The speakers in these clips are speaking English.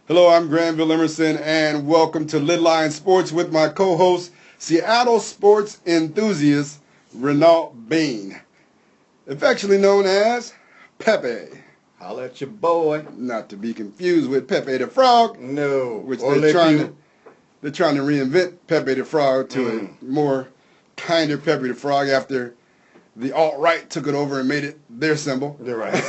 Hello, I'm Granville Emerson, and welcome to Lidline Sports with my co-host, Seattle sports enthusiast, Renault Bean, affectionately known as Pepe. Holla at your boy. Not to be confused with Pepe the Frog. No. Which they're trying to reinvent Pepe the Frog to a more kinder Pepe the Frog after the alt-right took it over and made it their symbol. You're right.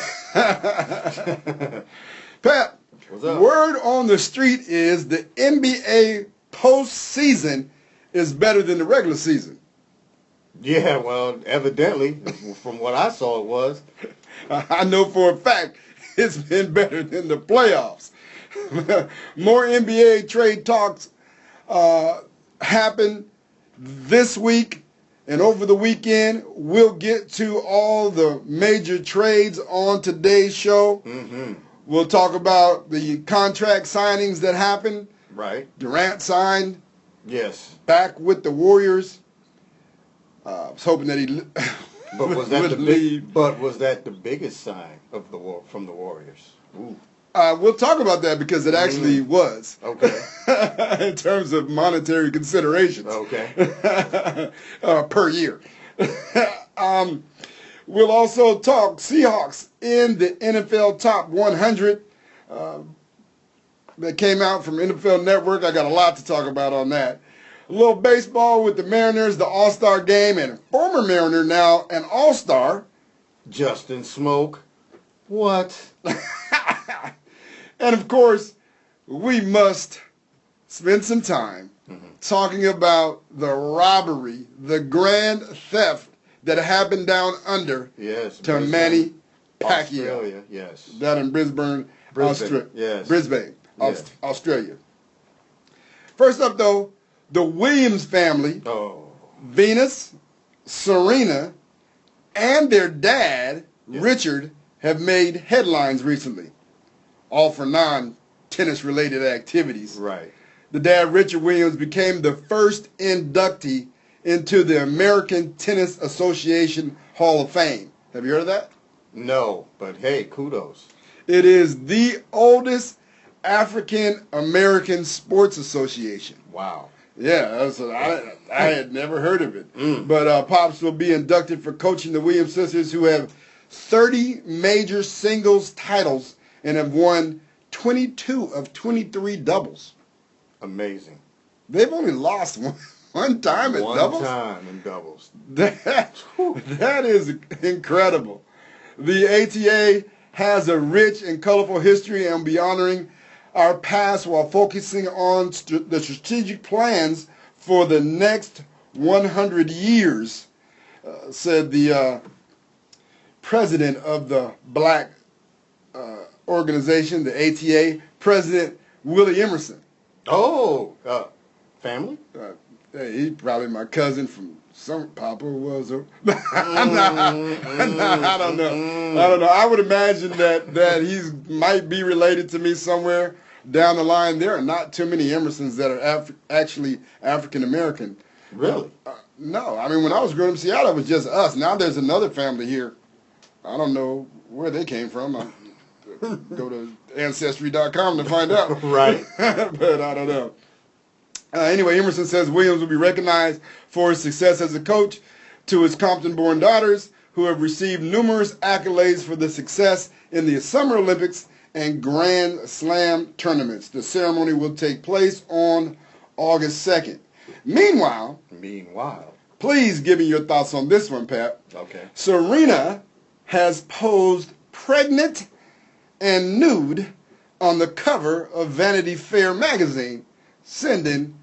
Pep, what's up? Word on the street is the NBA postseason is better than the regular season. Yeah, well, evidently, from what I saw, it was. I know for a fact it's been better than the playoffs. More NBA trade talks happen this week and over the weekend. We'll get to all the major trades on today's show. Mm-hmm. We'll talk about the contract signings that happened. Right. Durant signed. Yes. Back with the Warriors. I was hoping that he But was that the biggest sign of the war from the Warriors? Ooh. We'll talk about that because it actually was. Okay. In terms of monetary considerations. Okay. Per year. We'll also talk Seahawks in the NFL Top 100 that came out from NFL Network. I got a lot to talk about on that. A little baseball with the Mariners, the All-Star game, and former Mariner, now an All-Star. Justin Smoke. What? And, of course, we must spend some time talking about the robbery, the grand theft that happened down under to Manny Pacquiao. Australia, yes. Down in Brisbane, yes. Brisbane, Australia. First up, though, the Williams family, Venus, Serena, and their dad, Richard, have made headlines recently, all for non-tennis-related activities. Right. The dad, Richard Williams, became the first inductee into the American Tennis Association Hall of Fame. Have you heard of that? No, but hey, kudos. It is the oldest African-American sports association. Wow. Yeah, I had never heard of it. But Pops will be inducted for coaching the Williams sisters, who have 30 major singles titles and have won 22 of 23 doubles. Amazing. They've only lost one time in doubles? One time in doubles. That is incredible. The ATA has a rich and colorful history and will be honoring our past while focusing on the strategic plans for the next 100 years, said the president of the black organization, the ATA, President Willie Emerson. Oh, family? He's probably my cousin from some Papa was. I don't know. I would imagine that he's might be related to me somewhere down the line. There are not too many Emersons that are actually African American. Really? No. I mean, when I was growing up in Seattle, it was just us. Now there's another family here. I don't know where they came from. I go to Ancestry.com to find out. Right. But I don't know. Anyway, Emerson says Williams will be recognized for his success as a coach to his Compton-born daughters, who have received numerous accolades for the success in the Summer Olympics and Grand Slam tournaments. The ceremony will take place on August 2nd. Meanwhile, please give me your thoughts on this one, Pat. Okay. Serena has posed pregnant and nude on the cover of Vanity Fair magazine, sending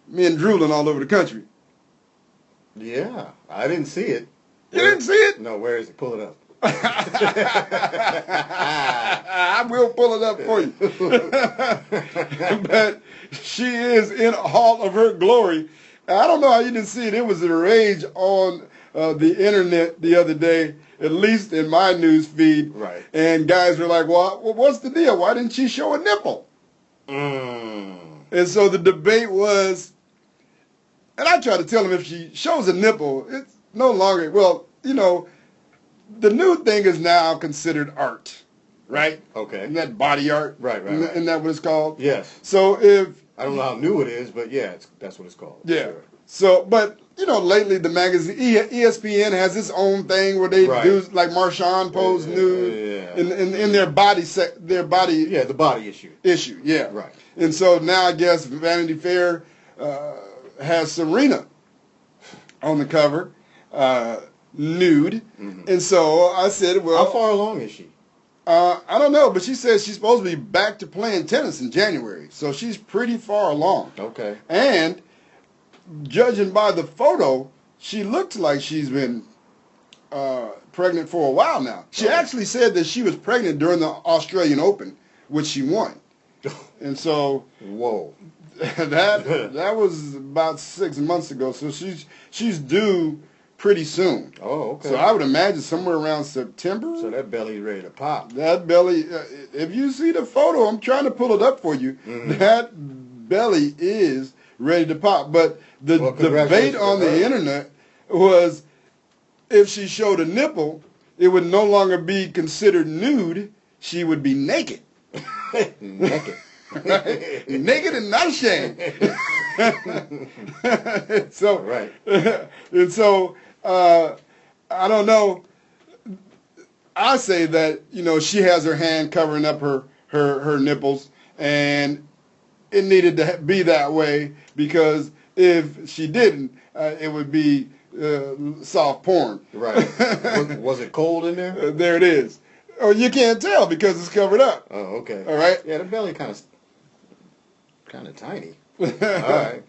men drooling all over the country. Yeah, I didn't see it. You didn't see it? No, where is it? Pull it up. I will pull it up for you. But she is in all of her glory. I don't know how you didn't see it. It was a rage on the internet the other day, at least in my news feed. Right. And guys were like, well, what's the deal? Why didn't she show a nipple? And so the debate was, and I try to tell them if she shows a nipple, it's no longer, well, you know, the new thing is now considered art. right? Okay. Isn't that body art? Right. Isn't that what it's called? Yes. So if I don't know how new it is, but yeah, that's what it's called. yeah. Sure. So, but lately the magazine ESPN has its own thing where they do like Marshawn pose nude in their body their body the body issue. Yeah. Right. And so now I guess Vanity Fair has Serena on the cover, nude. Mm-hmm. And so I said, well, how far along is she? I don't know, but she says she's supposed to be back to playing tennis in January. So she's pretty far along. Okay. And judging by the photo, she looks like she's been pregnant for a while now. She actually said that she was pregnant during the Australian Open, which she won. And so, whoa, that was about 6 months ago. So she's due pretty soon. Oh, okay. So I would imagine somewhere around September. So that belly's ready to pop. That belly, if you see the photo, I'm trying to pull it up for you. Mm-hmm. That belly is ready to pop. But the debate on the internet was if she showed a nipple, it would no longer be considered nude. She would be naked. Naked. Right? Naked and not ashamed. So, right. And so, I don't know. I say that, she has her hand covering up her nipples, and it needed to be that way because if she didn't, it would be soft porn. Right. Was it cold in there? There it is. Oh, you can't tell because it's covered up. Oh, okay. All right. Yeah, the belly kind of tiny. All right.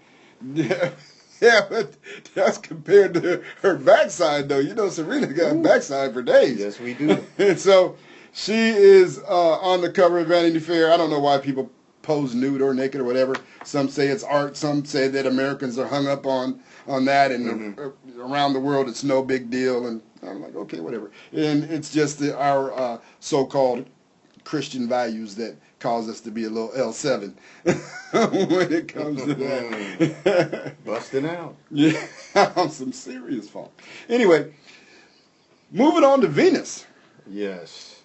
Yeah, but that's compared to her backside, though. Serena got a backside for days. Yes, we do. And so she is on the cover of Vanity Fair. I don't know why people pose nude or naked or whatever. Some say it's art. Some say that Americans are hung up on that, and around the world it's no big deal. And I'm like, okay, whatever. And it's just our so-called Christian values that cause us to be a little L7 when it comes to that. Busting out. Yeah, on some serious fault. Anyway, moving on to Venus. Yes.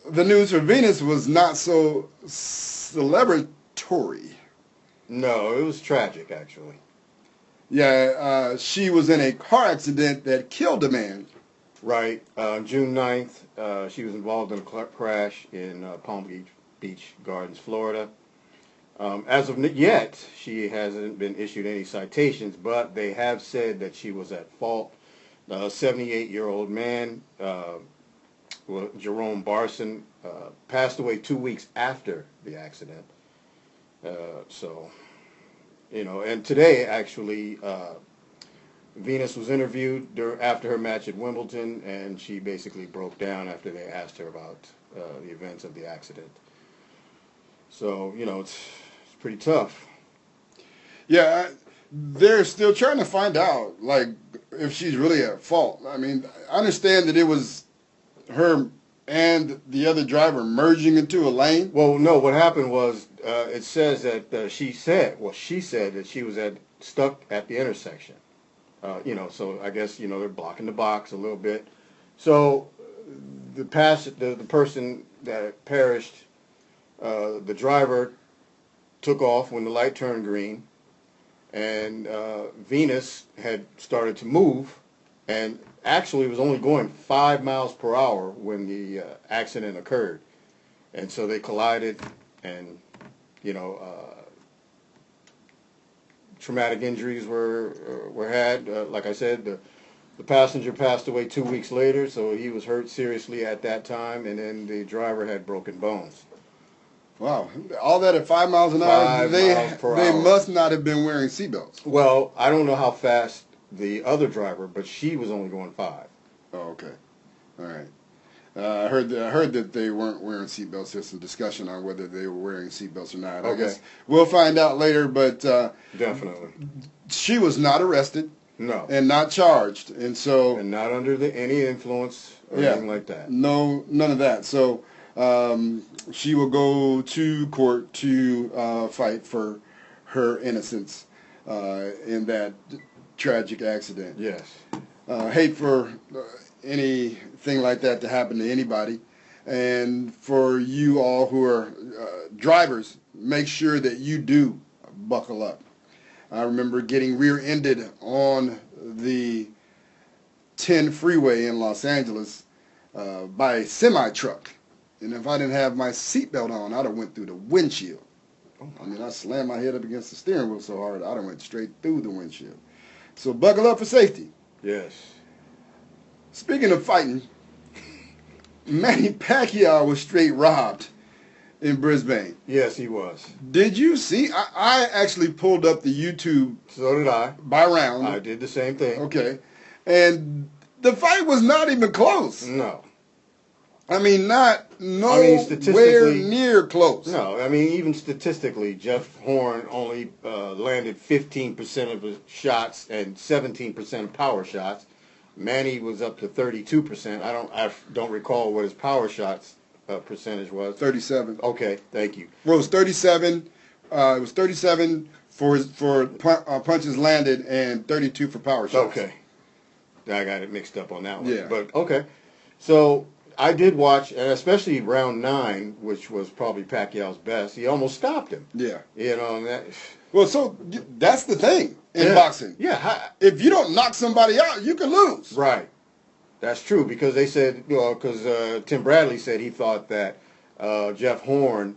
The news for Venus was not so celebratory. No, it was tragic, actually. Yeah, she was in a car accident that killed a man. Right. June 9th, she was involved in a crash in Palm Beach Gardens, Florida. As of yet, she hasn't been issued any citations, but they have said that she was at fault. A 78-year-old man, Jerome Barson, passed away 2 weeks after the accident. And today, actually, Venus was interviewed after her match at Wimbledon, and she basically broke down after they asked her about the events of the accident. So, it's pretty tough. Yeah, they're still trying to find out, if she's really at fault. I mean, I understand that it was her and the other driver merging into a lane. Well, no, what happened was it says that she said that she was stuck at the intersection. So I guess, they're blocking the box a little bit. So the person that perished, the driver took off when the light turned green, and Venus had started to move, and actually was only going 5 miles per hour when the accident occurred. And so they collided, and, traumatic injuries were had. Like I said, the passenger passed away 2 weeks later, so he was hurt seriously at that time, and then the driver had broken bones. Wow, all that at 5 miles an hour. They must not have been wearing seatbelts. Well, I don't know how fast the other driver, but she was only going 5. Oh, okay, all right. I heard that they weren't wearing seatbelts. There's some discussion on whether they were wearing seatbelts or not. Okay. I guess we'll find out later, but definitely, she was not arrested. No, and not charged, and not under any influence or anything like that. No, none of that. So she will go to court to fight for her innocence in that tragic accident. Yes. Hate for anything like that to happen to anybody. And for you all who are drivers, make sure that you do buckle up. I remember getting rear-ended on the 10 freeway in Los Angeles by a semi-truck. And if I didn't have my seatbelt on, I'd have went through the windshield. I mean, I slammed my head up against the steering wheel so hard, I'd have went straight through the windshield. So buckle up for safety. Yes. Speaking of fighting, Manny Pacquiao was straight robbed in Brisbane. Yes, he was. Did you see? I actually pulled up the YouTube. So did I. By round. I did the same thing. Okay. And the fight was not even close. No. I mean, nowhere near close. No, I mean, even statistically, Jeff Horn only landed 15% of his shots and 17% of power shots. Manny was up to 32%. I don't recall what his power shots percentage was. 37. Okay, thank you. Well, it was 37. It was 37 for punches landed and 32 for power shots. Okay, I got it mixed up on that one. Yeah. But okay, so I did watch, and especially round 9, which was probably Pacquiao's best. He almost stopped him. Yeah. You know, and that. Well, so that's the thing in boxing. Yeah. If you don't knock somebody out, you can lose. Right. That's true, because they said, because Tim Bradley said he thought that Jeff Horn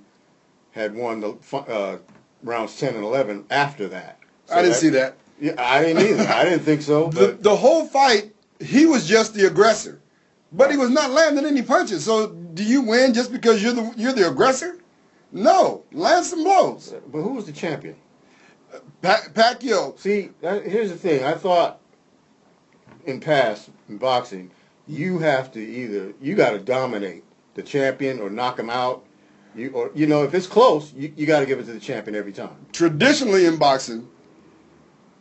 had won the rounds 10 and 11 after that. So I didn't see that. Yeah, I didn't either. I didn't think so. But The whole fight, he was just the aggressor, but he was not landing any punches. So do you win just because you're the aggressor? No, land some blows. But who was the champion? Pacquiao. See, here's the thing. I thought in boxing, you have to you got to dominate the champion or knock him out. If it's close, you got to give it to the champion every time. Traditionally in boxing,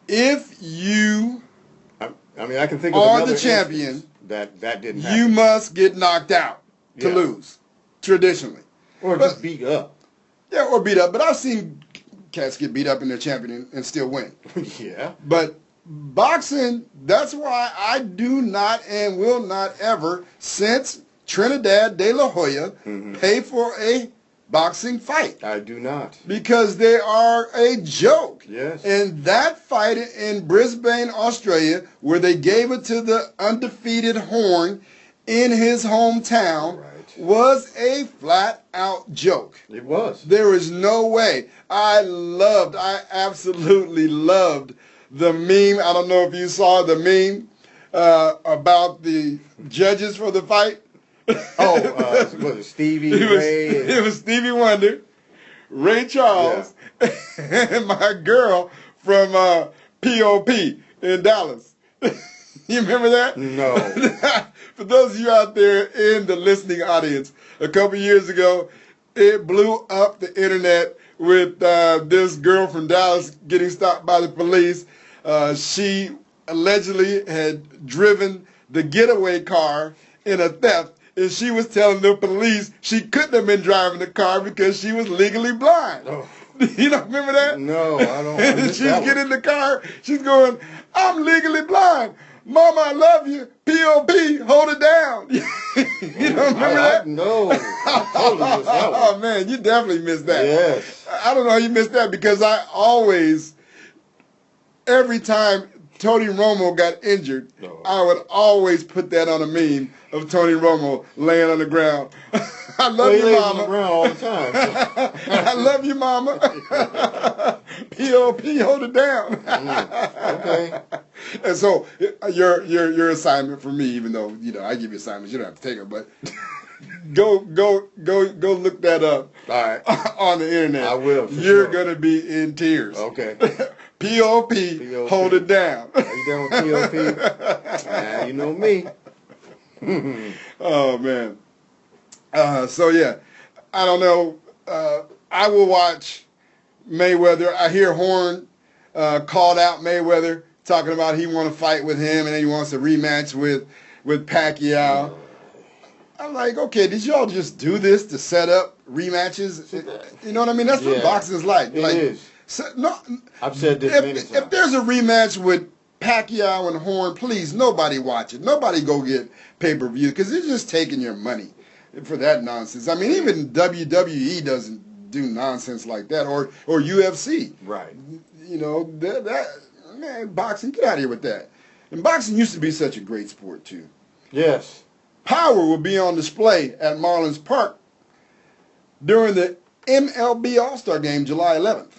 if you I can think of are another the champion, instance that didn't happen. you must get knocked out to lose. Traditionally, or just beat up. Yeah, or beat up. But I've seen cats get beat up in their champion and still win. Yeah. But boxing, that's why I do not and will not ever, since Trinidad de la Hoya, pay for a boxing fight. I do not. Because they are a joke. Yes. And that fight in Brisbane, Australia, where they gave it to the undefeated Horn in his hometown, was a flat-out joke. It was. There is no way. I absolutely loved the meme. I don't know if you saw the meme about the judges for the fight. Was it Stevie Ray? It was Stevie Wonder, Ray Charles, and my girl from P.O.P. in Dallas. You remember that? No. For those of you out there in the listening audience, a couple years ago, it blew up the internet with this girl from Dallas getting stopped by the police. She allegedly had driven the getaway car in a theft, and she was telling the police she couldn't have been driving the car because she was legally blind. Oh. You don't remember that? No, I don't. And she's getting in the car. She's going, "I'm legally blind. Mama, I love you. P.O.P. Hold it down." You don't remember that? No. I totally missed that one. Oh, man, you definitely missed that. Yes. I don't know how you missed that, because I always, every time Tony Romo got injured, I would always put that on a meme of Tony Romo laying on the ground. I love you, Mama. On the ground all the time. So. I love you, Mama. P.O.P. hold it down. Okay. And so your assignment for me, even though I give you assignments, you don't have to take them, but go look that up. All right. On the internet. I will. You're gonna be in tears. Okay. P.O.P. hold it down. Are you down with P.O.P.? You know me. Oh man. So yeah, I don't know. I will watch Mayweather. I hear Horn called out Mayweather, talking about he want to fight with him and then he wants a rematch with Pacquiao. I'm like, okay, did y'all just do this to set up rematches? You know what I mean? That's what boxing's like. It is. So, no, I've said this many times. If there's a rematch with Pacquiao and Horn, please, nobody watch it. Nobody go get pay-per-view, because they're just taking your money. for that nonsense. I mean, even WWE doesn't do nonsense like that, or UFC. Right. You know, that man, boxing, get out of here with that. And boxing used to be such a great sport, too. Yes. Power will be on display at Marlins Park during the MLB All-Star Game, July 11th.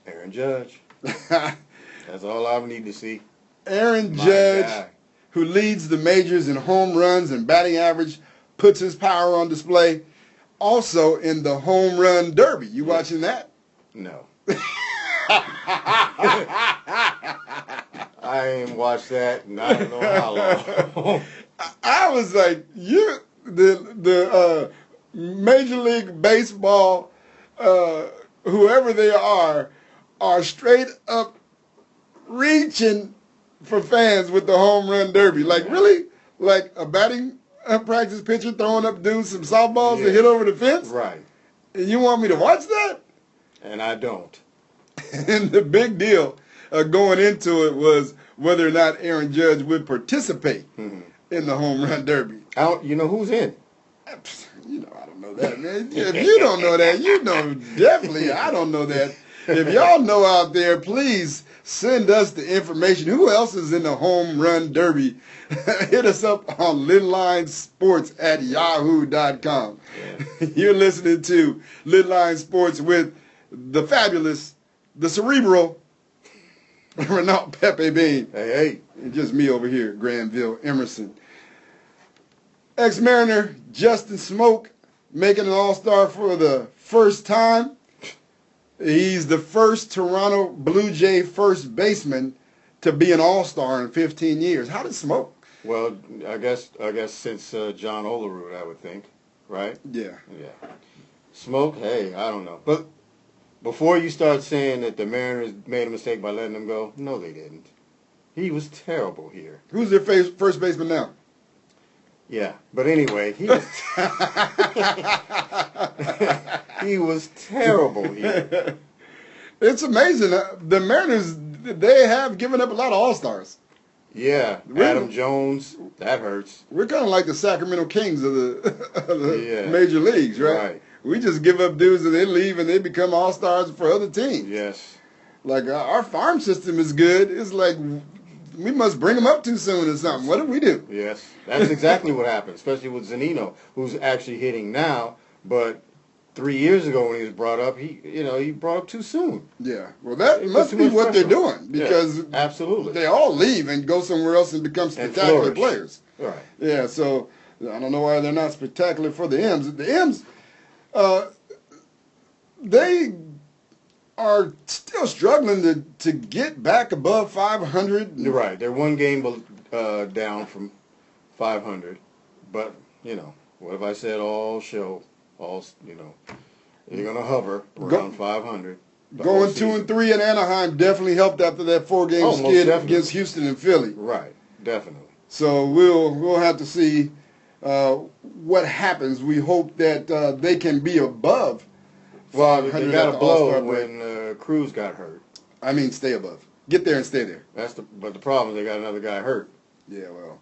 Aaron Judge. That's all I need to see. Aaron My Judge, guy. who leads the majors in home runs and batting average, puts his power on display. Also in the home run derby. You watching that? No. I ain't watched that in I don't know how long. I was like, the Major League Baseball, whoever they are straight up reaching for fans with the home run derby. Like, really? Like a batting practice pitcher throwing up dudes some softballs to hit over the fence? Right. And you want me to watch that? And I don't. And the big deal going into it was whether or not Aaron Judge would participate in the home run derby. You know who's in? You know, I don't know that, man. If you don't know that, you know definitely I don't know that. If y'all know out there, please send us the information. Who else is in the home run derby? Hit us up on Lidline Sports at yahoo.com. Yeah. You're listening to Lidline Sports with the fabulous, the cerebral, Renault Pepe Bean. Hey. And just me over here, Granville Emerson. Ex-Mariner Justin Smoke making an All-Star for the first time. He's the first Toronto Blue Jay first baseman to be an All-Star in 15 years. How did Smoke? Well, I guess since John Olerud, I would think, right? Yeah. Smoke, hey, I don't know. But before you start saying that the Mariners made a mistake by letting him go, no, they didn't. He was terrible here. Who's their first baseman now? Yeah, but anyway, he was he was terrible here. It's amazing. The Mariners, they have given up a lot of All-Stars. Yeah, Adam Jones, that hurts. We're kind of like the Sacramento Kings of the major leagues, right? We just give up dudes and they leave and they become All-Stars for other teams. Yes. Like our farm system is good. It's like we must bring them up too soon or something. What do we do? Yes, that's exactly what happened, especially with Zunino, who's actually hitting now. But 3 years ago when he was brought up, he brought up too soon. Yeah, well, that must be what they're doing because absolutely they all leave and go somewhere else and become spectacular players. Right. Yeah, so I don't know why they're not spectacular for the M's. The M's, they are still struggling to get back above 500. You're right. They're one game down from 500. But, what have I said all show? You're going to hover around 500. Going 2-3 in Anaheim definitely helped after that 4-game skid against Houston and Philly. Right, definitely. So we'll have to see what happens. We hope that they can be above. Well, they got a blow when Cruz got hurt. I mean, stay above. Get there and stay there. But the problem is they got another guy hurt. Yeah, well,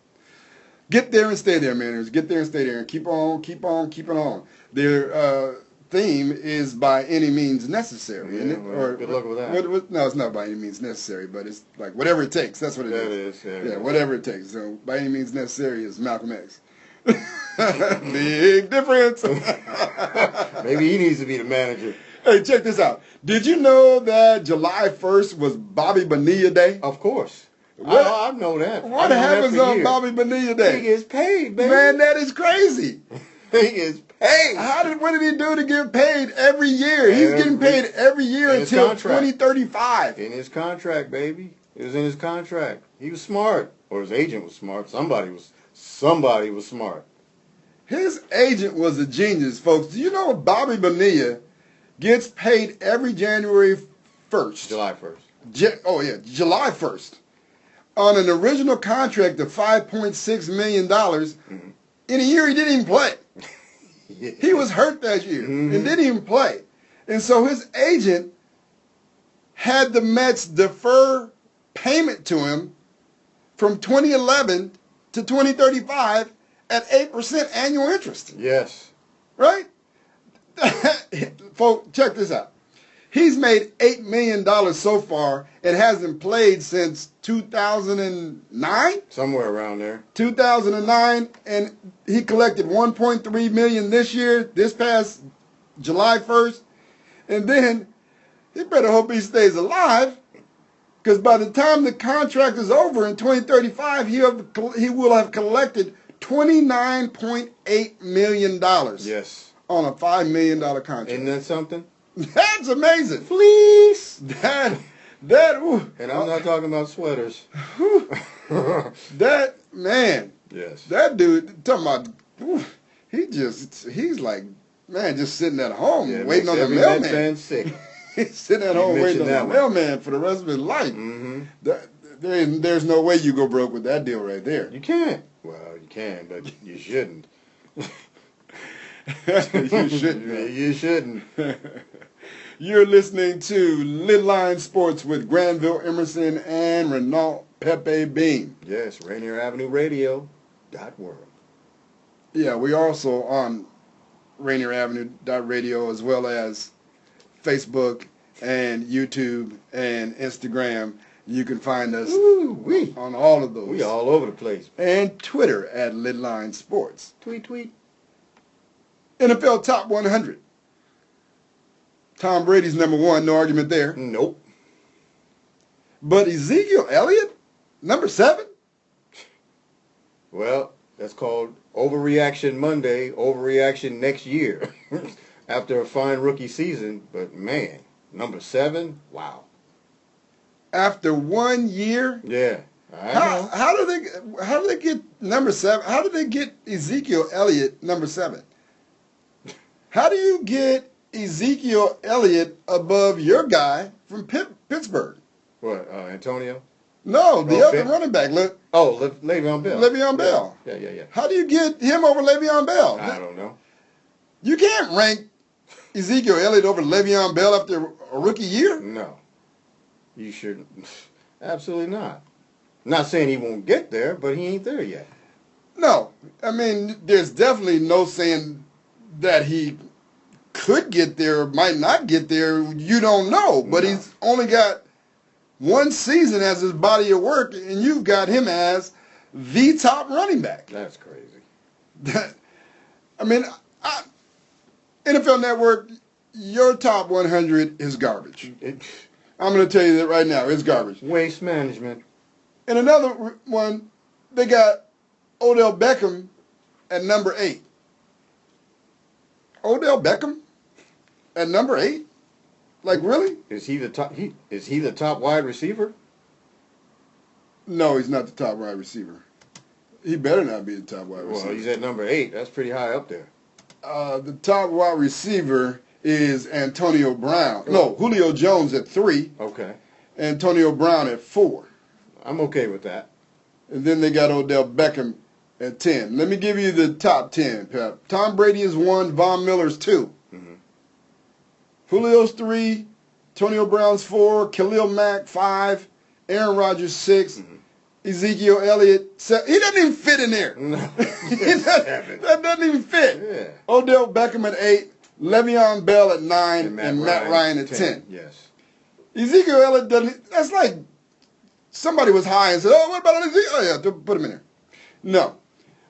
get there and stay there, Mariners. Get there and stay there, and keep on keeping on. Their theme is by any means necessary, isn't it? Well, good luck with that. No, it's not by any means necessary, but it's like whatever it takes. That's what it is. That is. Yeah, whatever it takes. So by any means necessary is Malcolm X. Big difference. Maybe he needs to be the manager. Hey, check this out. Did you know that July 1st was Bobby Bonilla Day? Of course. I know that. What happens on Bobby Bonilla Day? He gets paid, baby. Man, that is crazy. He is paid. What did he do to get paid every year? He's getting paid every year until 2035. In his contract, baby. It was in his contract. He was smart. Or his agent was smart. Somebody was smart. His agent was a genius, folks. Do you know Bobby Bonilla gets paid every January 1st? July 1st. July 1st. On an original contract of $5.6 million in a year he didn't even play. Yeah. He was hurt that year and didn't even play. And so his agent had the Mets defer payment to him from 2011 to 2035 at 8% annual interest. Yes. right? Folks, check this out. He's made $8 million so far and hasn't played since 2009? Somewhere around there. 2009, and he collected $1.3 million this past July 1st. And then he better hope he stays alive, because by the time the contract is over in 2035, he will have collected $29.8 million. Yes. On a $5 million contract. Isn't that something? That's amazing. Fleece. That, ooh. And I'm not talking about sweaters. That, man. Yes. That dude, talking about, ooh, he's like, man, just sitting at home waiting on the mailman. Sick. He's sitting at home waiting on the mailman for the rest of his life. Mm-hmm. There's no way you go broke with that deal right there. You can't. Well, you can, but you shouldn't. You shouldn't. You shouldn't. You're listening to Lidline Sports with Granville Emerson and Renault Pepe Bean. Yes, Rainier Avenue Radio.world. Yeah, we also on Rainier Avenue.radio as well as Facebook and YouTube and Instagram. You can find us on all of those. We all over the place. And Twitter at Lidline Sports. Tweet. NFL Top 100. Tom Brady's number one, no argument there. Nope. But Ezekiel Elliott, number 7? Well, that's called overreaction Monday, overreaction next year. After a fine rookie season, but man, number 7, wow. After 1 year? Yeah. How do they get number 7? How did they get Ezekiel Elliott number 7? How do you get Ezekiel Elliott above your guy from Pittsburgh? What, Antonio? No, the other running back. Le'Veon Bell. Le'Veon Bell. Yeah. How do you get him over Le'Veon Bell? I don't know. You can't rank Ezekiel Elliott over Le'Veon Bell after a rookie year? No. You shouldn't. Absolutely not. Not saying he won't get there, but he ain't there yet. No. I mean, there's definitely no saying that he could get there or might not get there. You don't know. But he's only got one season as his body of work, and you've got him as the top running back. That's crazy. NFL Network, your top 100 is garbage. I'm going to tell you that right now. It's garbage. Waste management. And another one, they got Odell Beckham at number 8. Odell Beckham at number 8? Like, really? Is he the top? Is he the top wide receiver? No, he's not the top wide receiver. He better not be the top wide receiver. Well, he's at number 8. That's pretty high up there. The top wide receiver is Antonio Brown. No, Julio Jones at 3. Okay. Antonio Brown at 4. I'm okay with that. And then they got Odell Beckham at 10. Let me give you the top 10, Pep. Tom Brady is 1. Von Miller's 2. Mm-hmm. Julio's 3. Antonio Brown's 4. Khalil Mack 5. Aaron Rodgers 6. Mm-hmm. Ezekiel Elliott 7. He doesn't even fit in there. No. That doesn't even fit. Yeah. Odell Beckham at 8. Le'Veon Bell at 9. And Matt Ryan at 10. Yes. Ezekiel Elliott doesn't. That's like somebody was high and said, "Oh, what about Ezekiel? Oh yeah, put him in there." No.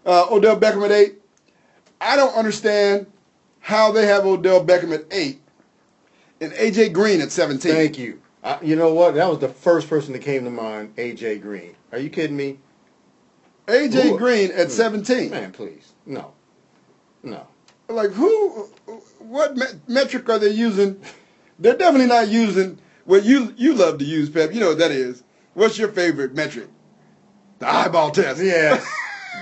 Odell Beckham at 8. I don't understand how they have Odell Beckham at 8 and AJ Green at 17. Thank you. You know what? That was the first person that came to mind. AJ Green. Are you kidding me? AJ Green at 17. Man, please. No. Like who? What metric are they using? They're definitely not using what you love to use, Pep. You know what that is. What's your favorite metric? The eyeball test. Yeah.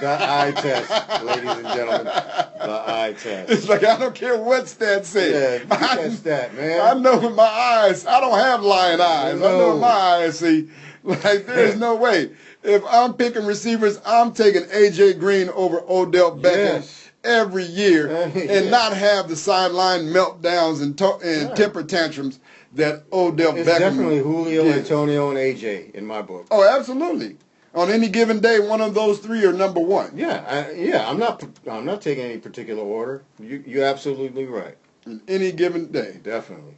The eye test, ladies and gentlemen. The eye test. It's like I don't care what stats say. Yeah, that stat, man. I know with my eyes. I don't have lying eyes. No. I know with my eyes see. Like there's no way. If I'm picking receivers, I'm taking AJ Green over Odell Beckham every year and not have the sideline meltdowns and temper tantrums that Odell Beckham. It's definitely Julio, did. Antonio, and AJ in my book. Oh, absolutely. On any given day, one of those three are number one. Yeah. I'm not taking any particular order. You're absolutely right. On any given day. Definitely.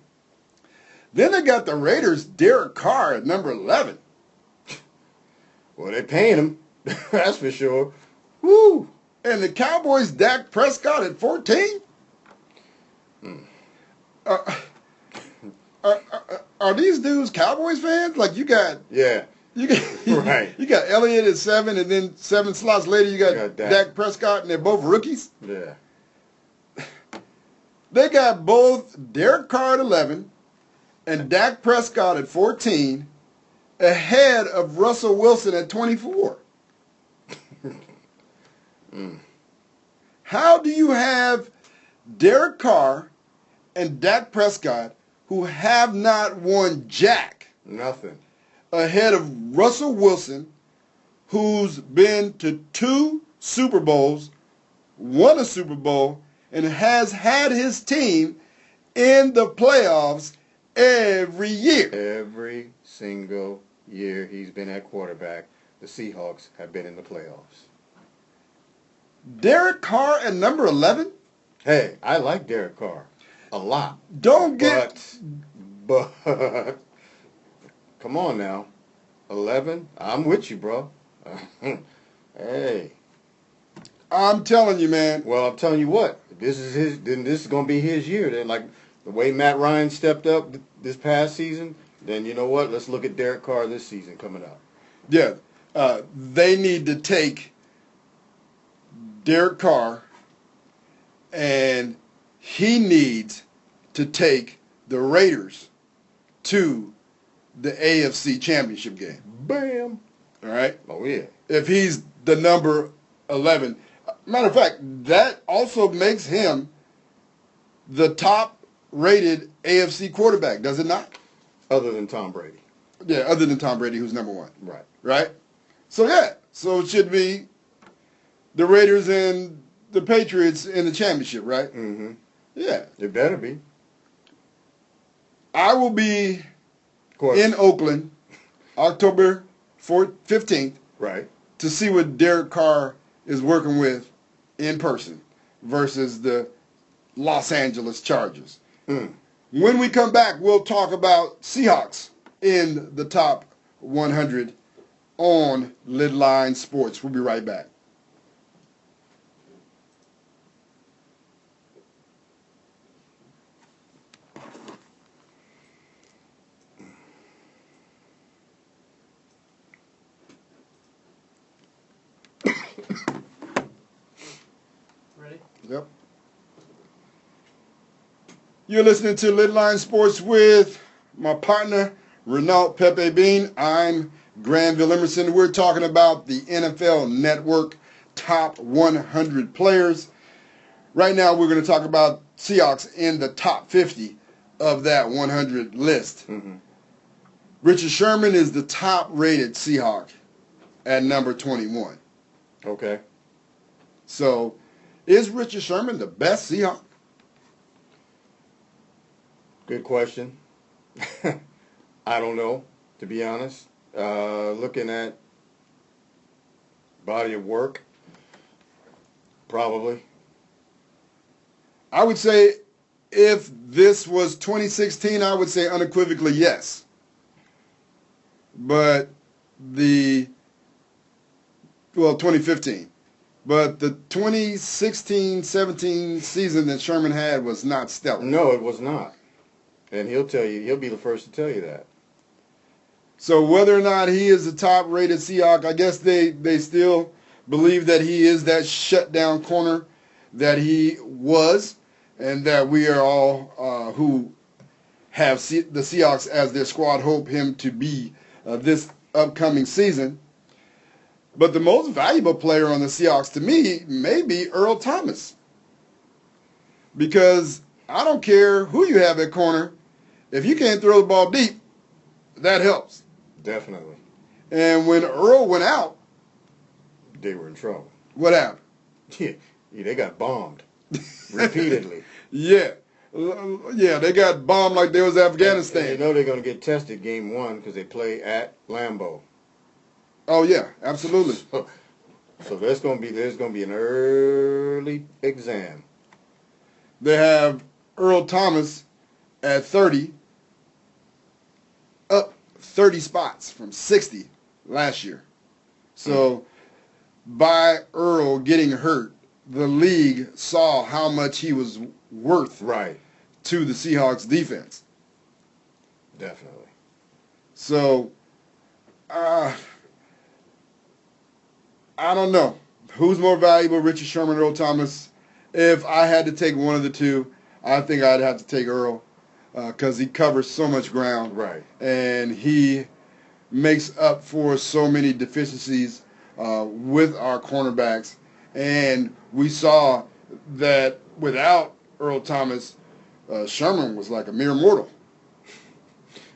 Then they got the Raiders' Derek Carr at number 11. Well, they're paying him. That's for sure. Woo! And the Cowboys' Dak Prescott at 14? Are these dudes Cowboys fans? Like you got right. You got Elliott at 7, and then 7 slots later you got Dak Prescott, and they're both rookies. Yeah. They got both Derek Carr at 11 and Dak Prescott at 14, ahead of Russell Wilson at 24. How do you have Derek Carr and Dak Prescott, who have not won jack, Nothing, ahead of Russell Wilson, who's been to 2 Super Bowls, won a Super Bowl, and has had his team in the playoffs every year? Every single year he's been at quarterback, the Seahawks have been in the playoffs. Derek Carr at number 11? Hey, I like Derek Carr a lot. But come on now, 11. I'm with you, bro. Hey, I'm telling you, man. well, I'm telling you what. This is gonna be his year. Then, like the way Matt Ryan stepped up this past season. Then you know what? Let's look at Derek Carr this season coming up. Yeah, they need to take Derek Carr, and he needs to take the Raiders to the AFC Championship game. Bam. All right? Oh yeah. If he's the number 11. Matter of fact, that also makes him the top-rated AFC quarterback, does it not? Other than Tom Brady. Yeah, other than Tom Brady, who's number 1. Right. Right? So, yeah. So it should be the Raiders and the Patriots in the championship, right? Mm-hmm. Yeah. It better be. I will be in Oakland October 15th Right. to see what Derek Carr is working with in person versus the Los Angeles Chargers. Mm. When we come back, we'll talk about Seahawks in the top 100 on Lidline Sports. We'll be right back. Ready? Yep. You're listening to Lidline Sports with my partner, Renault Pepe Bean. I'm Granville Emerson. We're talking about the NFL Network top 100 players. Right now, we're going to talk about Seahawks in the top 50 of that 100 list. Mm-hmm. Richard Sherman is the top-rated Seahawk at number 21. Okay. So, is Richard Sherman the best Seahawk? Good question. I don't know, to be honest. Looking at body of work, probably. I would say if this was 2016, I would say unequivocally yes. But 2015. But the 2016-17 season that Sherman had was not stellar. No, it was not. And he'll be the first to tell you that. So whether or not he is the top-rated Seahawk, I guess they still believe that he is that shutdown corner that he was, and that we are all who have the Seahawks as their squad hope him to be this upcoming season. But the most valuable player on the Seahawks to me may be Earl Thomas. Because I don't care who you have at corner, if you can't throw the ball deep, that helps. Definitely. And when Earl went out, They were in trouble. what happened? Yeah, they got bombed repeatedly. Yeah, they got bombed like there was Afghanistan. And they know they're going to get tested game 1 because they play at Lambeau. Oh yeah, absolutely. So there's gonna be an early exam. They have Earl Thomas at 30, up 30 spots from 60 last year. So by Earl getting hurt, the league saw how much he was worth Right. to the Seahawks defense. Definitely. So I don't know who's more valuable, Richard Sherman or Earl Thomas. If I had to take one of the two, I think I'd have to take Earl because he covers so much ground. Right. And he makes up for so many deficiencies with our cornerbacks. And we saw that without Earl Thomas, Sherman was like a mere mortal.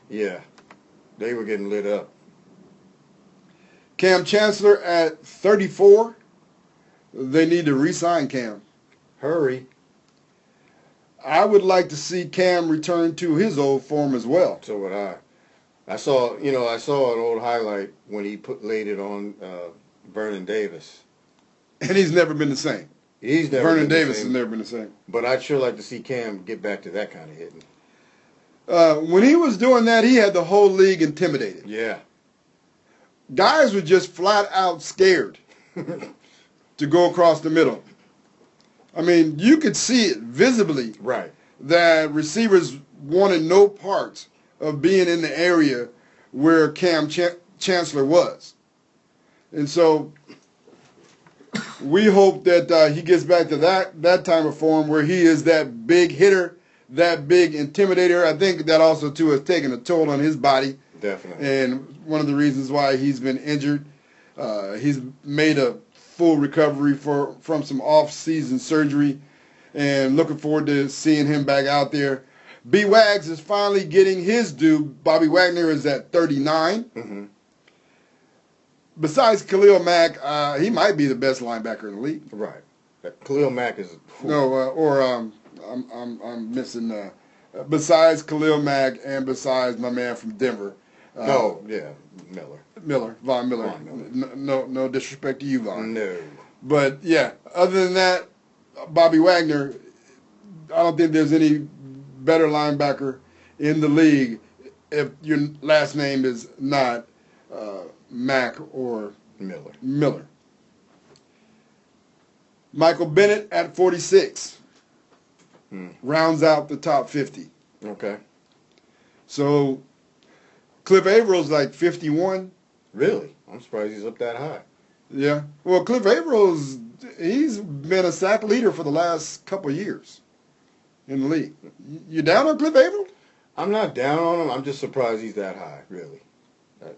Yeah. They were getting lit up. Cam Chancellor at 34. They need to re-sign Cam. Hurry. I would like to see Cam return to his old form as well. So would I. I saw an old highlight when he laid it on Vernon Davis. And he's never been the same. He's never Vernon been the Davis same, has never been the same. But I'd sure like to see Cam get back to that kind of hitting. When he was doing that, he had the whole league intimidated. Yeah. Guys were just flat out scared to go across the middle. I mean, you could see it visibly Right. that receivers wanted no part of being in the area where Cam Chancellor was. And so we hope that he gets back to that time of form where he is that big hitter, that big intimidator. I think that also, too, has taken a toll on his body. Definitely. And one of the reasons why he's been injured, he's made a full recovery from some off-season surgery, and looking forward to seeing him back out there. B. Wags is finally getting his due. Bobby Wagner is at 39. Mm-hmm. Besides Khalil Mack, he might be the best linebacker in the league. Right. Khalil Mack is. I'm missing. Besides Khalil Mack and besides my man from Denver. Miller. Von Miller. Von Miller. No disrespect to you, Von. No. But yeah, other than that, Bobby Wagner, I don't think there's any better linebacker in the league if your last name is not Mack or Miller. Michael Bennett at 46 rounds out the top 50. Okay. So Cliff Avrill's like 51. Really? I'm surprised he's up that high. Yeah. Well, Cliff Avrill's, he's been a sack leader for the last couple of years in the league. You down on Cliff Averill? I'm not down on him. I'm just surprised he's that high, really.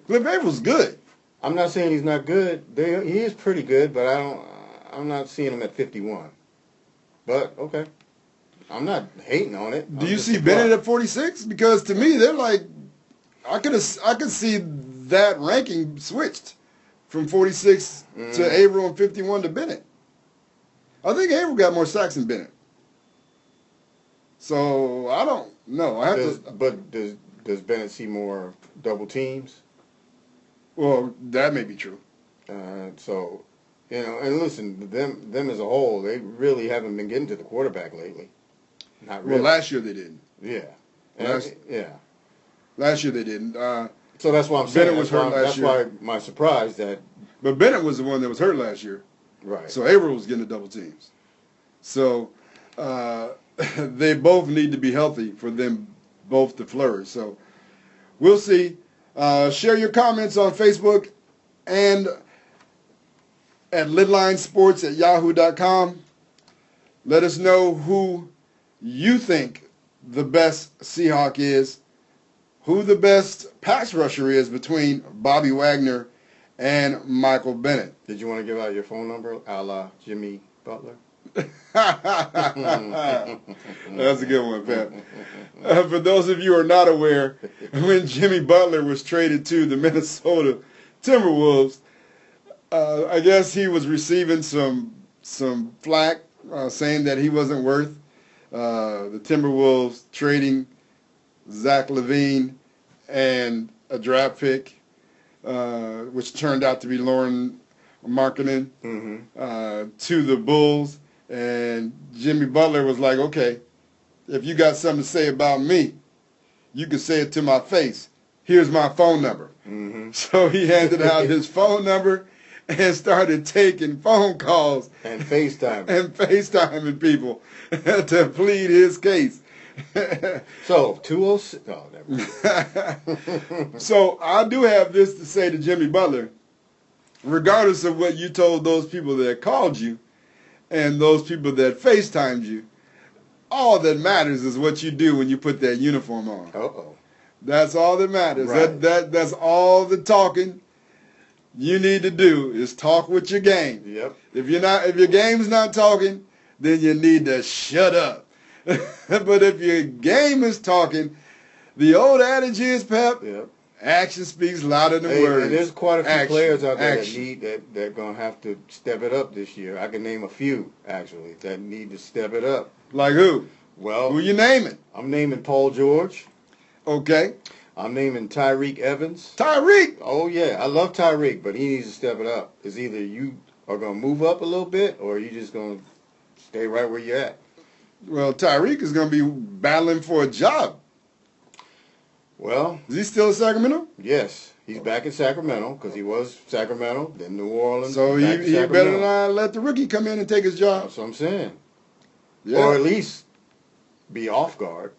Cliff Avrill's good. I'm not saying he's not good. He is pretty good, but I'm not seeing him at 51. But, okay. I'm not hating on it. Do you see Bennett at 46? Because to me, they're like, I could see that ranking switched from 46 to Averill and 51 to Bennett. I think Averill got more sacks than Bennett. So I don't know. But does Bennett see more double teams? Well, that may be true. So, and listen, them as a whole, they really haven't been getting to the quarterback lately. Not really. Well, last year they didn't. Yeah. Last year they didn't. So that's why I'm saying. Bennett was hurt last year. That's why my surprise that. But Bennett was the one that was hurt last year. Right. So Averill was getting the double teams. So they both need to be healthy for them both to flourish. So we'll see. Share your comments on Facebook and at Lidline Sports at yahoo.com. Let us know who you think the best Seahawk is, who the best pass rusher is between Bobby Wagner and Michael Bennett. Did you want to give out your phone number, a la Jimmy Butler? That's a good one, Pat. For those of you who are not aware, when Jimmy Butler was traded to the Minnesota Timberwolves, I guess he was receiving some flack saying that he wasn't worth the Timberwolves trading Zach LaVine and a draft pick which turned out to be Lauren Markkinen, to the Bulls. And Jimmy Butler was like, okay, if you got something to say about me, you can say it to my face. Here's my phone number. So he handed out his phone number and started taking phone calls and FaceTime and FaceTiming people to plead his case. So 206. Oh, never. So I do have this to say to Jimmy Butler. Regardless of what you told those people that called you and those people that FaceTimed you, all that matters is what you do when you put that uniform on. Uh-oh. That's all that matters. Right. That's all the talking you need to do is talk with your game. Yep. If your game's not talking, then you need to shut up. But if your game is talking, the old adage is, Pep, Yep. action speaks louder than words. And there's quite a few players out there action. that are going to have to step it up this year. I can name a few, actually, that need to step it up. Like who? Well, Who you naming? I'm naming Paul George. Okay. I'm naming Tyreek Evans. Tyreek. Oh, yeah. I love Tyreek, but he needs to step it up. It's either you are going to move up a little bit or you just going to stay right where you're at. Well, Tyreek is going to be battling for a job. Well, Is he still in Sacramento? yes. He's back in Sacramento because he was Sacramento, then New Orleans. So back to he Sacramento. better not let the rookie come in and take his job. That's what I'm saying. Yeah. Or at least be off guard.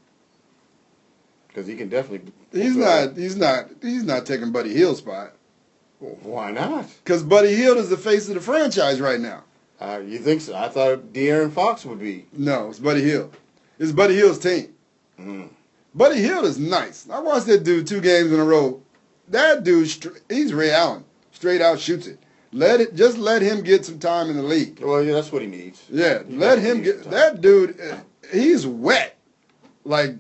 Because he can definitely. He's not taking Buddy Hield's spot. Well, why not? Because Buddy Hield is the face of the franchise right now. You think so? I thought De'Aaron Fox would be. No, it's Buddy Hield. It's Buddy Hield's team. Mm. Buddy Hield is nice. I watched that dude 2 games in a row. That dude, he's Ray Allen. Straight out shoots it. Just let him get some time in the league. Well, yeah, that's what he needs. Yeah, let him get that dude. He's wet, like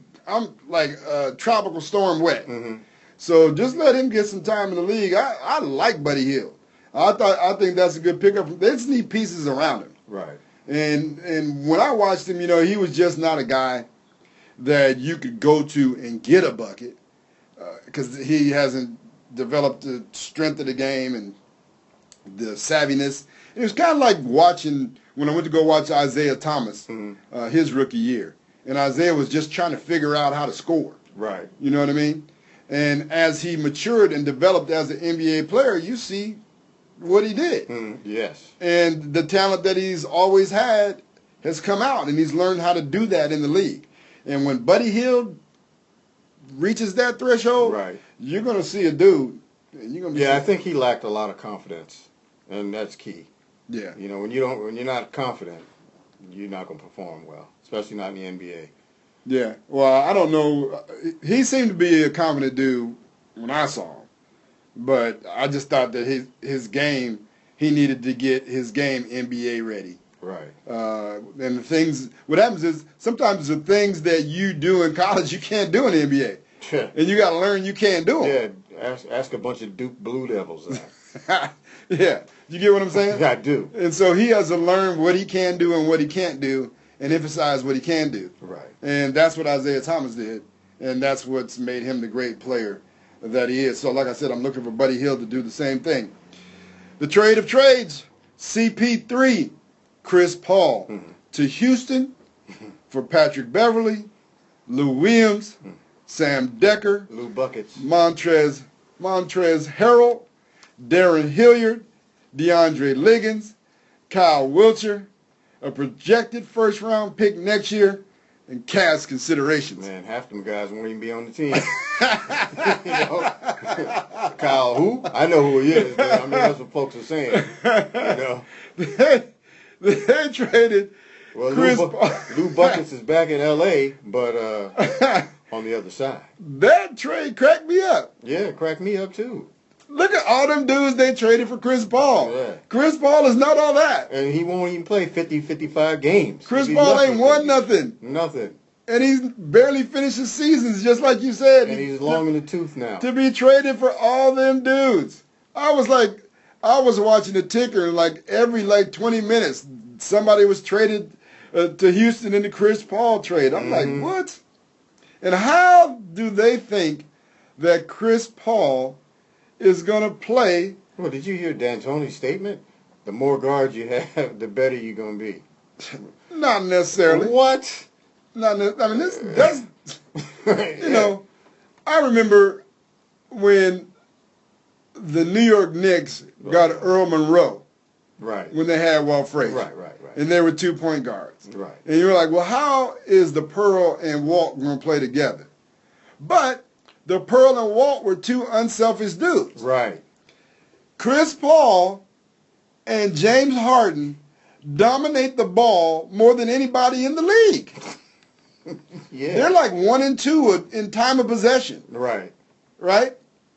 tropical storm wet. Mm-hmm. So just let him get some time in the league. I like Buddy Hield. I think that's a good pickup. They just need pieces around him. Right. And when I watched him, he was just not a guy that you could go to and get a bucket because he hasn't developed the strength of the game and the savviness. It was kind of like watching when I went to go watch Isaiah Thomas, his rookie year. And Isaiah was just trying to figure out how to score. Right. You know what I mean? And as he matured and developed as an NBA player, you see what he did. Yes. And the talent that he's always had has come out, and he's learned how to do that in the league. And when Buddy Hield reaches that threshold, Right. you're going to see a dude. And you're gonna be I think he lacked a lot of confidence, and that's key. Yeah. You know, when you're not confident, you're not going to perform well, especially not in the NBA. Yeah. Well, I don't know. He seemed to be a confident dude when I saw him. But I just thought that his game, he needed to get his game NBA ready. Right. And what happens is sometimes the things that you do in college you can't do in the NBA. Yeah. And you got to learn you can't do them. Yeah. Ask a bunch of Duke Blue Devils that. Yeah. You get what I'm saying? I do. And so he has to learn what he can do and what he can't do and emphasize what he can do. Right. And that's what Isaiah Thomas did. And that's what's made him the great player that he is. So like I said, I'm looking for Buddy Hield to do the same thing. The trade of trades, CP3, Chris Paul to Houston for Patrick Beverly, Lou Williams, Sam Decker, Lou Buckets. Montrez Harrell, Darren Hilliard, DeAndre Liggins, Kyle Wiltshire, a projected first-round pick next year, and cash considerations. Man, half them guys won't even be on the team. You know? Kyle who? I know who he is, but I mean, that's what folks are saying. You know? They traded Chris Paul. Lou Buckets is back in L.A., but on the other side. That trade cracked me up. Yeah, it cracked me up, too. Look at all them dudes they traded for Chris Paul. Yeah. Chris Paul is not all that. And he won't even play 50, 55 games. Chris He's Paul left ain't with won nothing. Nothing. And he's barely finished his seasons, just like you said. And he's long in the tooth now. To be traded for all them dudes. I was watching the ticker, and every 20 minutes, somebody was traded to Houston in the Chris Paul trade. I'm like, what? And how do they think that Chris Paul is going to play. Well, did you hear D'Antoni's statement? The more guards you have, the better you're going to be. Not necessarily. What? Not ne- I mean, this does. You know, I remember when the New York Knicks got Earl Monroe. Right. When they had Walt Frazier. Right. And they were 2-point guards. Right. And you were like, well, how is the Pearl and Walt going to play together? But the Pearl and Walt were two unselfish dudes. Right. Chris Paul and James Harden dominate the ball more than anybody in the league. Yeah. They're like 1 and 2 in time of possession. Right. Right?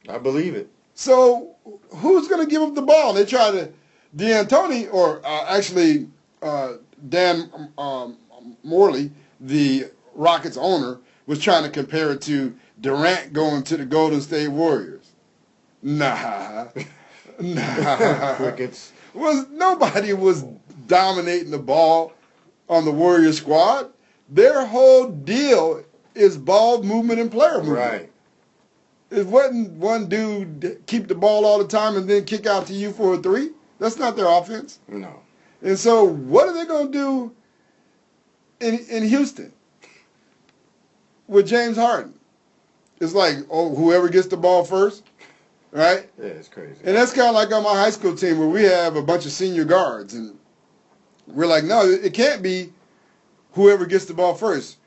I believe it. So who's going to give up the ball? They try to, D'Antoni, or Dan Morley, the Rockets owner, was trying to compare it to Durant going to the Golden State Warriors. Nah. Crickets. Nobody was dominating the ball on the Warriors squad. Their whole deal is ball movement and player movement. Right. It wasn't one dude keep the ball all the time and then kick out to you for a three. That's not their offense. No. And so what are they going to do in Houston with James Harden? It's like, oh, whoever gets the ball first, right? Yeah, it's crazy. And that's kind of like on my high school team where we have a bunch of senior guards. And we're like, no, it can't be whoever gets the ball first.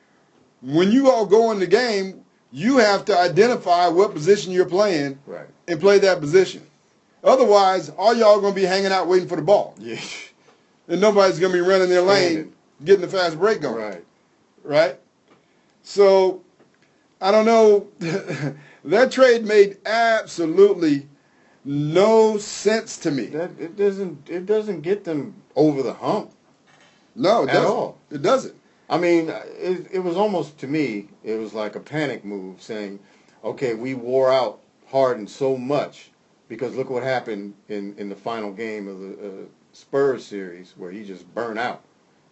When you all go in the game, you have to identify what position you're playing and play that position. Otherwise, all y'all are going to be hanging out waiting for the ball. Yeah. And nobody's going to be running their lane, getting the fast break going. Right? So, I don't know. That trade made absolutely no sense to me. It doesn't get them over the hump. No, it at doesn't. all. It doesn't. I mean, it was almost, to me, it was like a panic move saying, okay, we wore out Harden so much because look what happened in the final game of the Spurs series where he just burned out.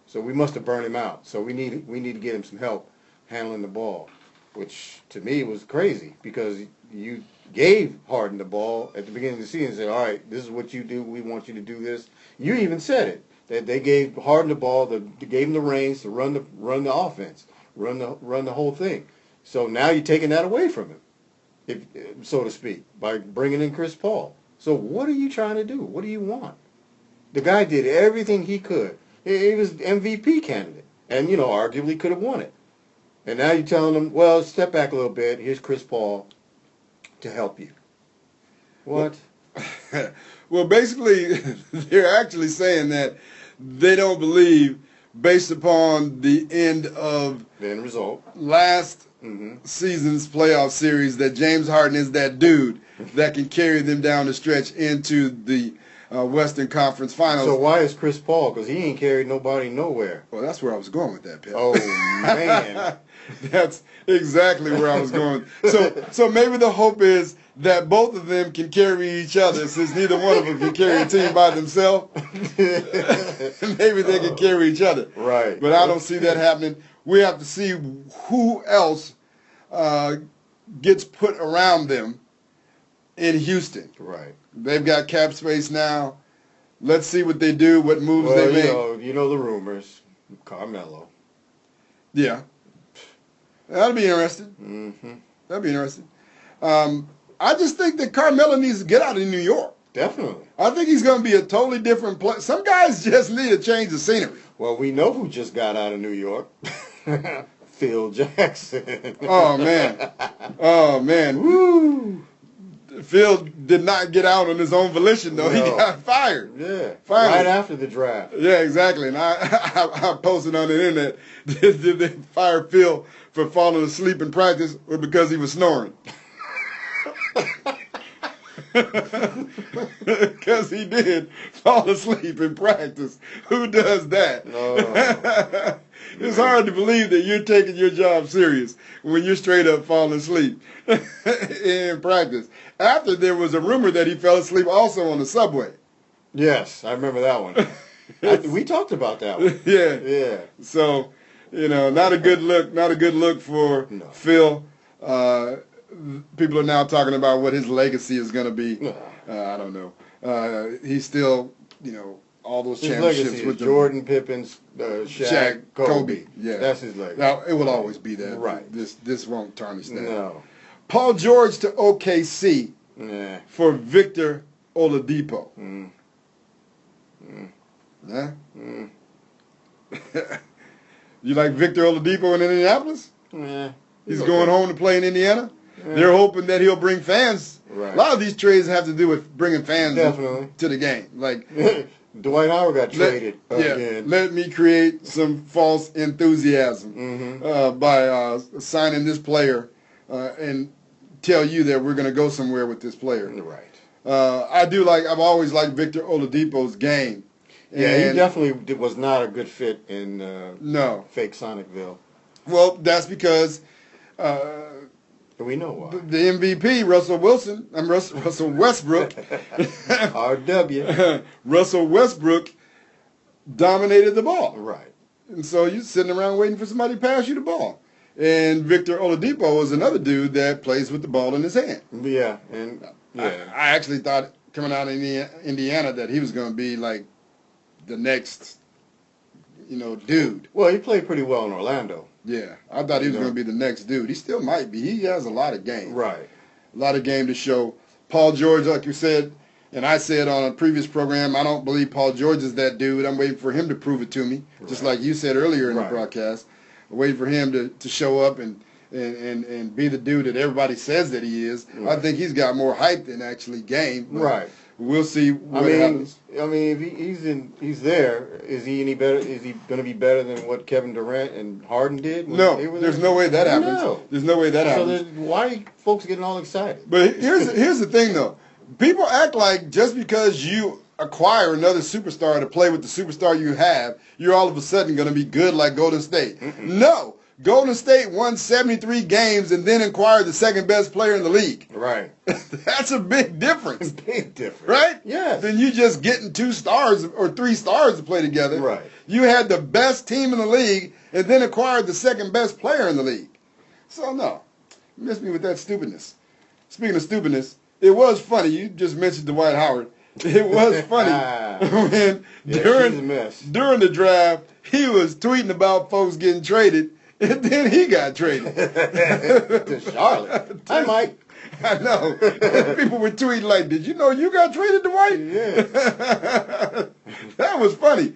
So we must have burned him out. So we need to get him some help handling the ball, which to me was crazy because you gave Harden the ball at the beginning of the season and said, all right, this is what you do. We want you to do this. You even said it. They gave Harden the ball, they gave him the reins to run the offense, run the whole thing. So now you're taking that away from him, so to speak, by bringing in Chris Paul. So what are you trying to do? What do you want? The guy did everything he could. He was MVP candidate, and arguably could have won it. And now you're telling him, well, step back a little bit. Here's Chris Paul to help you. What? Well, basically, they're actually saying that they don't believe, based upon the end result last season's playoff series, that James Harden is that dude that can carry them down the stretch into the Western Conference Finals. So why is Chris Paul? Because he ain't carried nobody nowhere. Well, that's where I was going with that, Pep. Oh, man. That's exactly where I was going. So maybe the hope is that both of them can carry each other, since neither one of them can carry a team by themselves. Maybe they can carry each other. Right. But I don't see that happening. We have to see who else gets put around them in Houston. Right. They've got cap space now. Let's see what they do, what moves they make. You know the rumors. Carmelo. Yeah. That'll be interesting. Mm-hmm. That'll be interesting. I just think that Carmelo needs to get out of New York. Definitely. I think he's going to be a totally different player. Some guys just need to change the scenery. Well, we know who just got out of New York. Phil Jackson. Oh, man. Oh, man. Woo! Phil did not get out on his own volition, though. No. He got fired. Yeah. Finally. Right after the draft. Yeah, exactly. And I posted on the internet, did they fire Phil for falling asleep in practice or because he was snoring? Because he did fall asleep in practice. Who does that? Oh, it's hard to believe that you're taking your job serious when you're straight up falling asleep in practice. After there was a rumor that he fell asleep also on the subway. yes, I remember that one. We talked about that one. Yeah. Yeah. So, not a good look. Not a good look for Phil. people are now talking about what his legacy is going to be. I don't know. He's still, all those His championships legacy with is Jordan, Pippen, Shaq, Kobe. Yeah, that's his legacy. Now, it will always be that. Right. This won't tarnish that. No. Paul George to OKC Nah. for Victor Oladipo. Huh? You like Victor Oladipo in Indianapolis? Nah. He's going home to play in Indiana. Yeah. They're hoping that he'll bring fans. Right. A lot of these trades have to do with bringing fans Definitely. to the game. Like Dwight Howard got traded again. let me create some false enthusiasm by signing this player and tell you that we're going to go somewhere with this player. Right. I've always liked Victor Oladipo's game. Yeah, he definitely was not a good fit in fake Sonicville. Well, that's because We know why. the MVP, Russell Westbrook, RW. Russell Westbrook dominated the ball. Right. And so you're sitting around waiting for somebody to pass you the ball. And Victor Oladipo is another dude that plays with the ball in his hand. Yeah, and I actually thought coming out of Indiana that he was going to be like the next, dude. Well, he played pretty well in Orlando. Yeah, I thought he was going to be the next dude. He still might be. He has a lot of game. Right. A lot of game to show. Paul George, like you said, and I said on a previous program, I don't believe Paul George is that dude. I'm waiting for him to prove it to me, just like you said earlier in the broadcast. I'm waiting for him to show up and be the dude that everybody says that he is. Right. I think he's got more hype than actually game. Right. We'll see what happens. I mean, if he's there, is he any better? Is he going to be better than what Kevin Durant and Harden did? No, there's no way that happens. No. There's no way that So happens. then why are folks getting all excited? But here's the thing, though. People act like just because you acquire another superstar to play with the superstar you have, you're all of a sudden going to be good like Golden State. No. Golden State won 73 games and then acquired the second best player in the league. Right. That's a big difference. Big difference. Right? Yes. Then you just getting 2 stars or 3 stars to play together. Right. You had the best team in the league and then acquired the second best player in the league. So, no. You missed me with that stupidness. Speaking of stupidness, it was funny. You just mentioned Dwight Howard. It was funny when during the draft, he was tweeting about folks getting traded, and then he got traded. To Charlotte. Hi, Mike. I know. People were tweeting like, did you know you got traded, Dwight? Yeah. That was funny.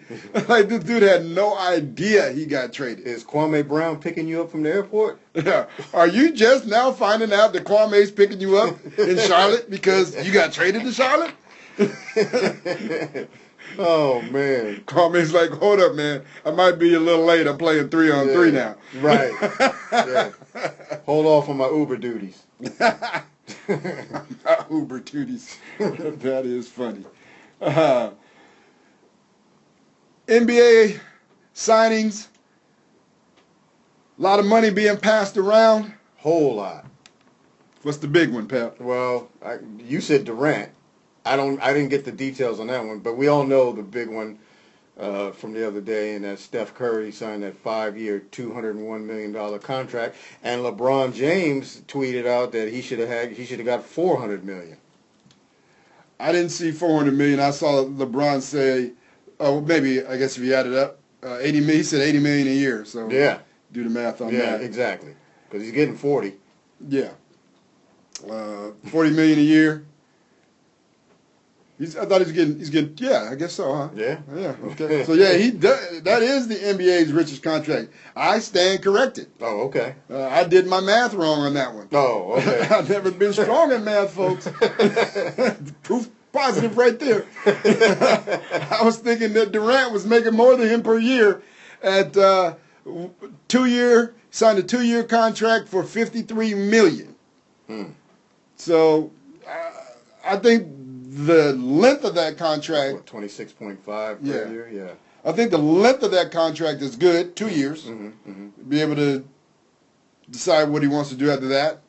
Like, this dude had no idea he got traded. Is Kwame Brown picking you up from the airport? Yeah. Are you just now finding out that Kwame's picking you up in Charlotte because you got traded to Charlotte? Oh, man. Kwame's like, hold up, man. I might be a little late. I'm playing 3-on-3 now. Right. Yeah. Hold off on my Uber duties. Uber duties. That is funny. NBA signings. A lot of money being passed around. Whole lot. What's the big one, Pep? Well, you said Durant. I didn't get the details on that one, but we all know the big one from the other day, and that Steph Curry signed that 5-year, $201 million contract, and LeBron James tweeted out that he should have got $400 million. I didn't see $400 million. I saw LeBron say, maybe I guess if you add it up, 80 million. He said 80 million a year. So yeah, do the math on that. Yeah, exactly, because he's getting 40. Yeah, 40 million a year. I thought he's getting. Yeah, I guess so, huh? Yeah. Yeah. Okay. So yeah, he does. That is the NBA's richest contract. I stand corrected. Oh, okay. I did my math wrong on that one. Oh, okay. I've never been strong in math, folks. Proof positive right there. I was thinking that Durant was making more than him per year at signed a 2-year contract for $53 million. So I think the length of that contract, 26.5 per year, yeah. I think the length of that contract is good, 2 years. Be able to decide what he wants to do after that.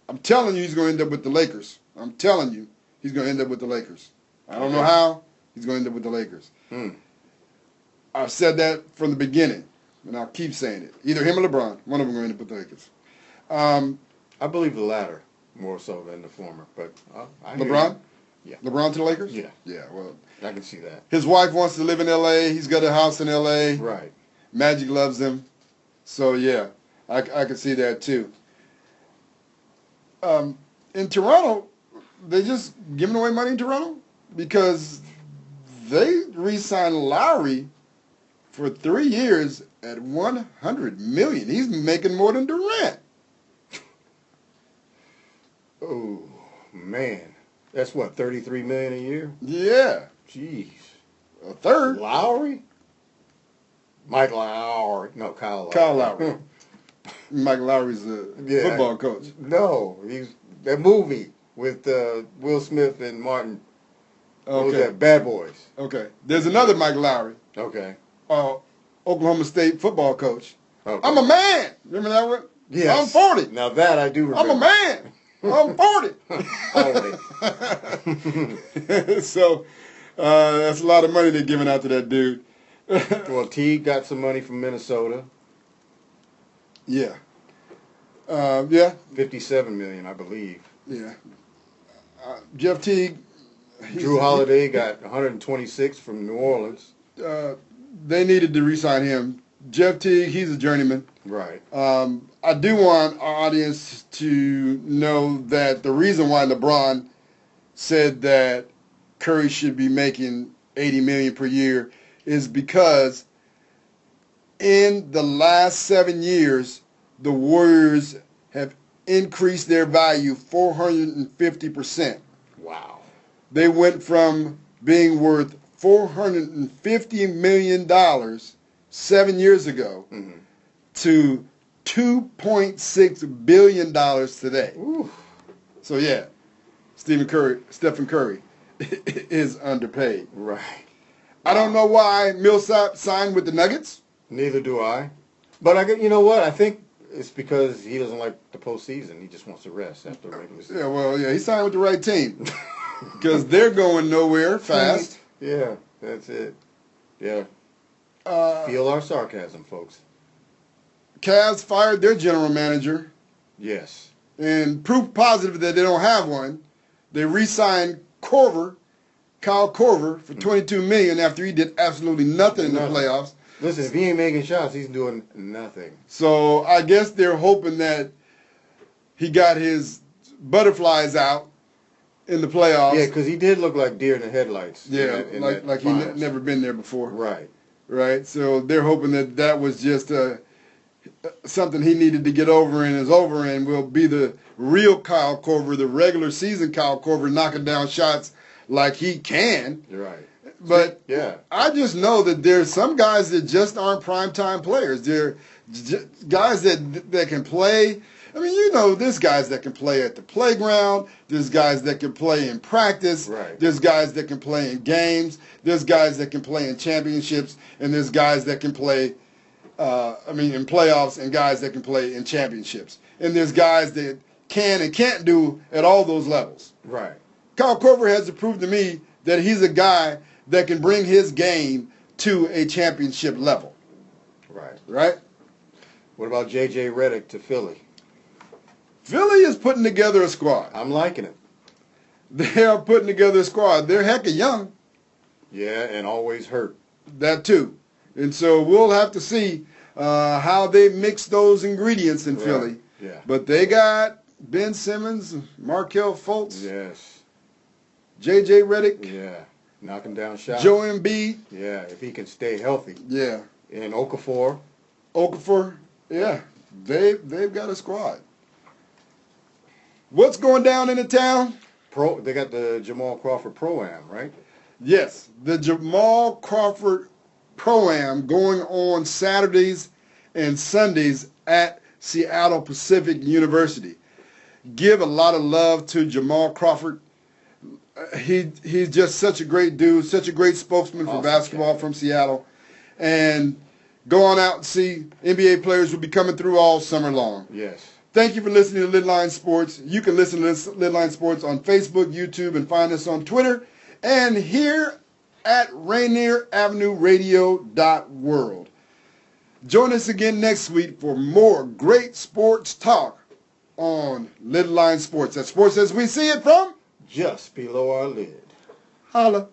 I'm telling you, he's going to end up with the Lakers. I'm telling you, he's going to end up with the Lakers. I don't know how. He's going to end up with the Lakers. I've said that from the beginning, and I'll keep saying it. Either him or LeBron, one of them going to end up with the Lakers. I believe the latter. more so than the former. But I hear LeBron? you. Yeah. LeBron to the Lakers? Yeah. Yeah, well, I can see that. his wife wants to live in L.A. He's got a house in L.A. Right. Magic loves him. So, yeah, I can see that too. In Toronto, they just giving away money in Toronto because they re-signed Lowry for 3 years at $100 million. He's making more than Durant. Oh, man. That's what, $33 million a year? Yeah, Jeez. a third. Lowry? Mike Lowry. No, Kyle Lowry. Kyle Lowry. Mike Lowry's a football coach. No, he's that movie with Will Smith and Martin. What was Okay. that? Bad Boys. Okay. There's another Mike Lowry, Okay. Oklahoma State football coach. Okay. I'm a man. Remember that one? Yes. I'm 40. Now that I do remember. I'm a man. I'm 40. So that's a lot of money they're giving out to that dude. Well, Teague got some money from Minnesota. Yeah. Yeah. $57 million, I believe. Yeah. Jeff Teague. Drew Holiday got 126 from New Orleans. They needed to re-sign him. Jeff Teague, he's a journeyman. Right. I do want our audience to know that the reason why LeBron said that Curry should be making $80 million per year is because in the last 7 years, the Warriors have increased their value 450%. Wow. They went from being worth $450 million 7 years ago to $2.6 billion today. Ooh. So yeah, Stephen Curry is underpaid. Right. I don't know why Millsap signed with the Nuggets. Neither do I. But you know what? I think it's because he doesn't like the postseason. He just wants to rest after the regular season. Yeah, well, yeah, he signed with the right team because they're going nowhere fast. Yeah, that's it. Yeah. Feel our sarcasm, folks. Cavs fired their general manager, Yes. and proof positive that they don't have one. They re-signed Kyle Korver, for $22 million after he did absolutely nothing in the Nothing. playoffs. Listen, if he ain't making shots, he's doing nothing. So I guess they're hoping that he got his butterflies out in the playoffs. Yeah, because he did look like deer in the headlights. Yeah, like he never been there before. Right. Right. So they're hoping that that was just something he needed to get over and is over and will be the real Kyle Korver, the regular season Kyle Korver, knocking down shots like he can. You're right. But Yeah. I just know that there's some guys that just aren't primetime players. They're guys that can play. I mean, you know, there's guys that can play at the playground. There's guys that can play in practice. Right. There's guys that can play in games. There's guys that can play in championships. And there's guys that can play, in playoffs and guys that can play in championships. And there's guys that can and can't do at all those levels. Right. Kyle Korver has to prove to me that he's a guy that can bring his game to a championship level. Right. Right? What about J.J. Redick to Philly? Philly is putting together a squad. I'm liking it. They are putting together a squad. They're hecka young. Yeah, and always hurt. That too. And so we'll have to see how they mix those ingredients in Philly. Yeah. But they got Ben Simmons, Markelle Fultz, Yes. J.J. Redick, Yeah. Knocking down shots. Joe Embiid. Yeah, if he can stay healthy. Yeah. And Okafor. Okafor. Yeah. They've got a squad. What's going down in the town? They got the Jamal Crawford Pro-Am, right? Yes, the Jamal Crawford Pro-Am going on Saturdays and Sundays at Seattle Pacific University. Give a lot of love to Jamal Crawford. He's just such a great dude, such a great spokesman for Awesome basketball guy. from Seattle. And go on out and see NBA players will be coming through all summer long. Yes. Thank you for listening to Lidline Sports. You can listen to Lidline Sports on Facebook, YouTube, and find us on Twitter. And here at RainierAvenueRadio.world. Join us again next week for more great sports talk on Lidline Sports. That's sports as we see it from Just below our lid. Holla.